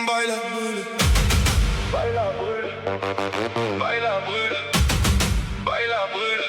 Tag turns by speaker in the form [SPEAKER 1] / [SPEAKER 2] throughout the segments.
[SPEAKER 1] Baila, brûle. Baila, brûle. Baila, brûle. Baila, brûle.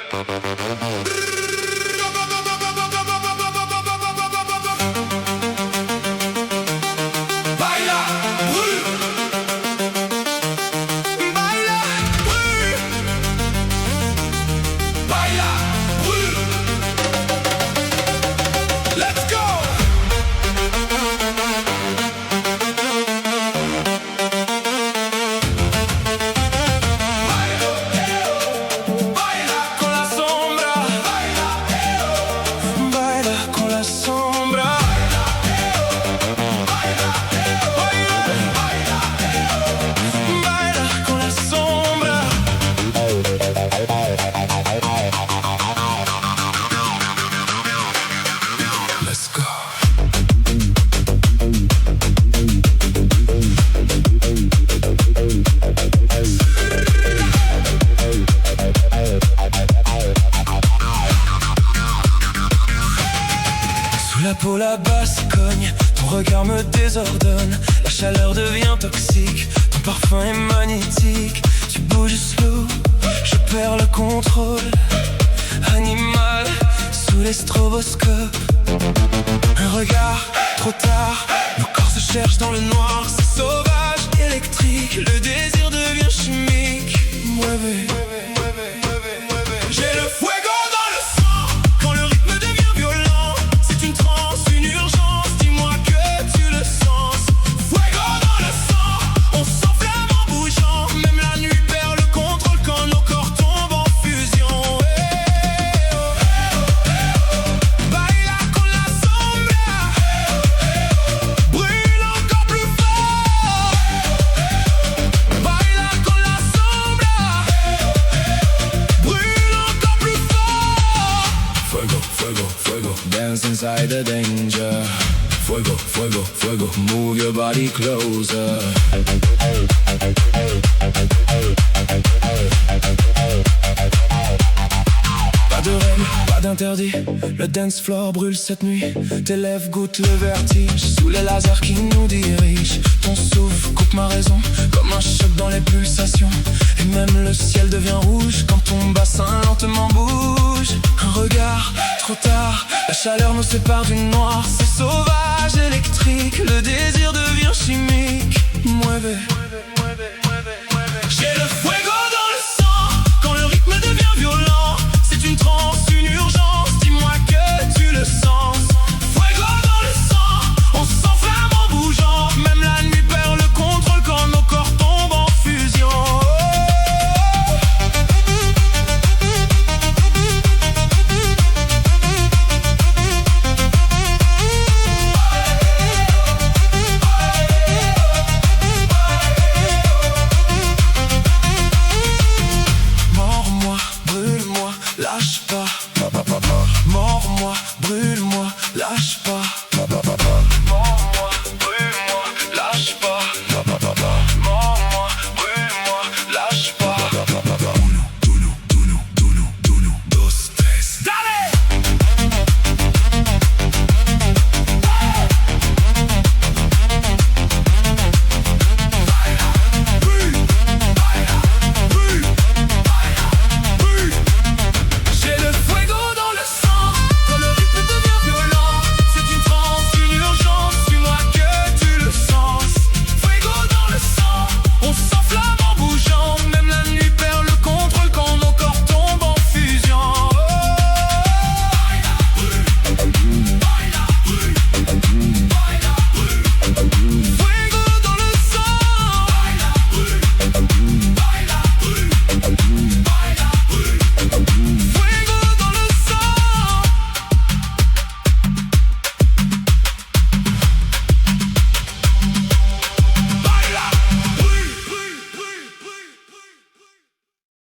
[SPEAKER 2] La peau, la basse cogne, ton regard me désordonne. La chaleur devient toxique, ton parfum est magnétique. Tu bouges slow, je perds le contrôle. Animal, sous les stroboscopes. Un regard, trop tard, nos corps se cherchent dans le noir. C'est sauvage, électrique, le désir devient chimique. Mueve, j'ai le fuego dans le sang. Quand le rythme devient violent, c'est une transe, une urgence. Dis-moi que tu le sens. Fuego dans le sang, on s'enflamme en bougeant. Même la nuit perd le contrôle quand nos corps tombent en fusion. Baila con la sombra, brûle encore plus fort. Baila con la sombra, brûle encore plus fort.
[SPEAKER 1] Fuego, fuego, fuego.
[SPEAKER 2] Dance inside the danger.
[SPEAKER 1] Fuego, fuego, fuego.
[SPEAKER 2] Move your body closer. Pas de règles, pas d'interdit. Le dance floor brûle cette nuit. Tes lèvres goûtent le vertige. Sous les lasers qui nous dirigent. Ton souffle coupe ma raison, comme un choc dans les pulsations. Et même le ciel devient rouge quand ton bassin lentement bouge. Un regard, trop tard, la chaleur nous sépare du noir. C'est sauvage, électrique, le désir devient chimique. Mueve.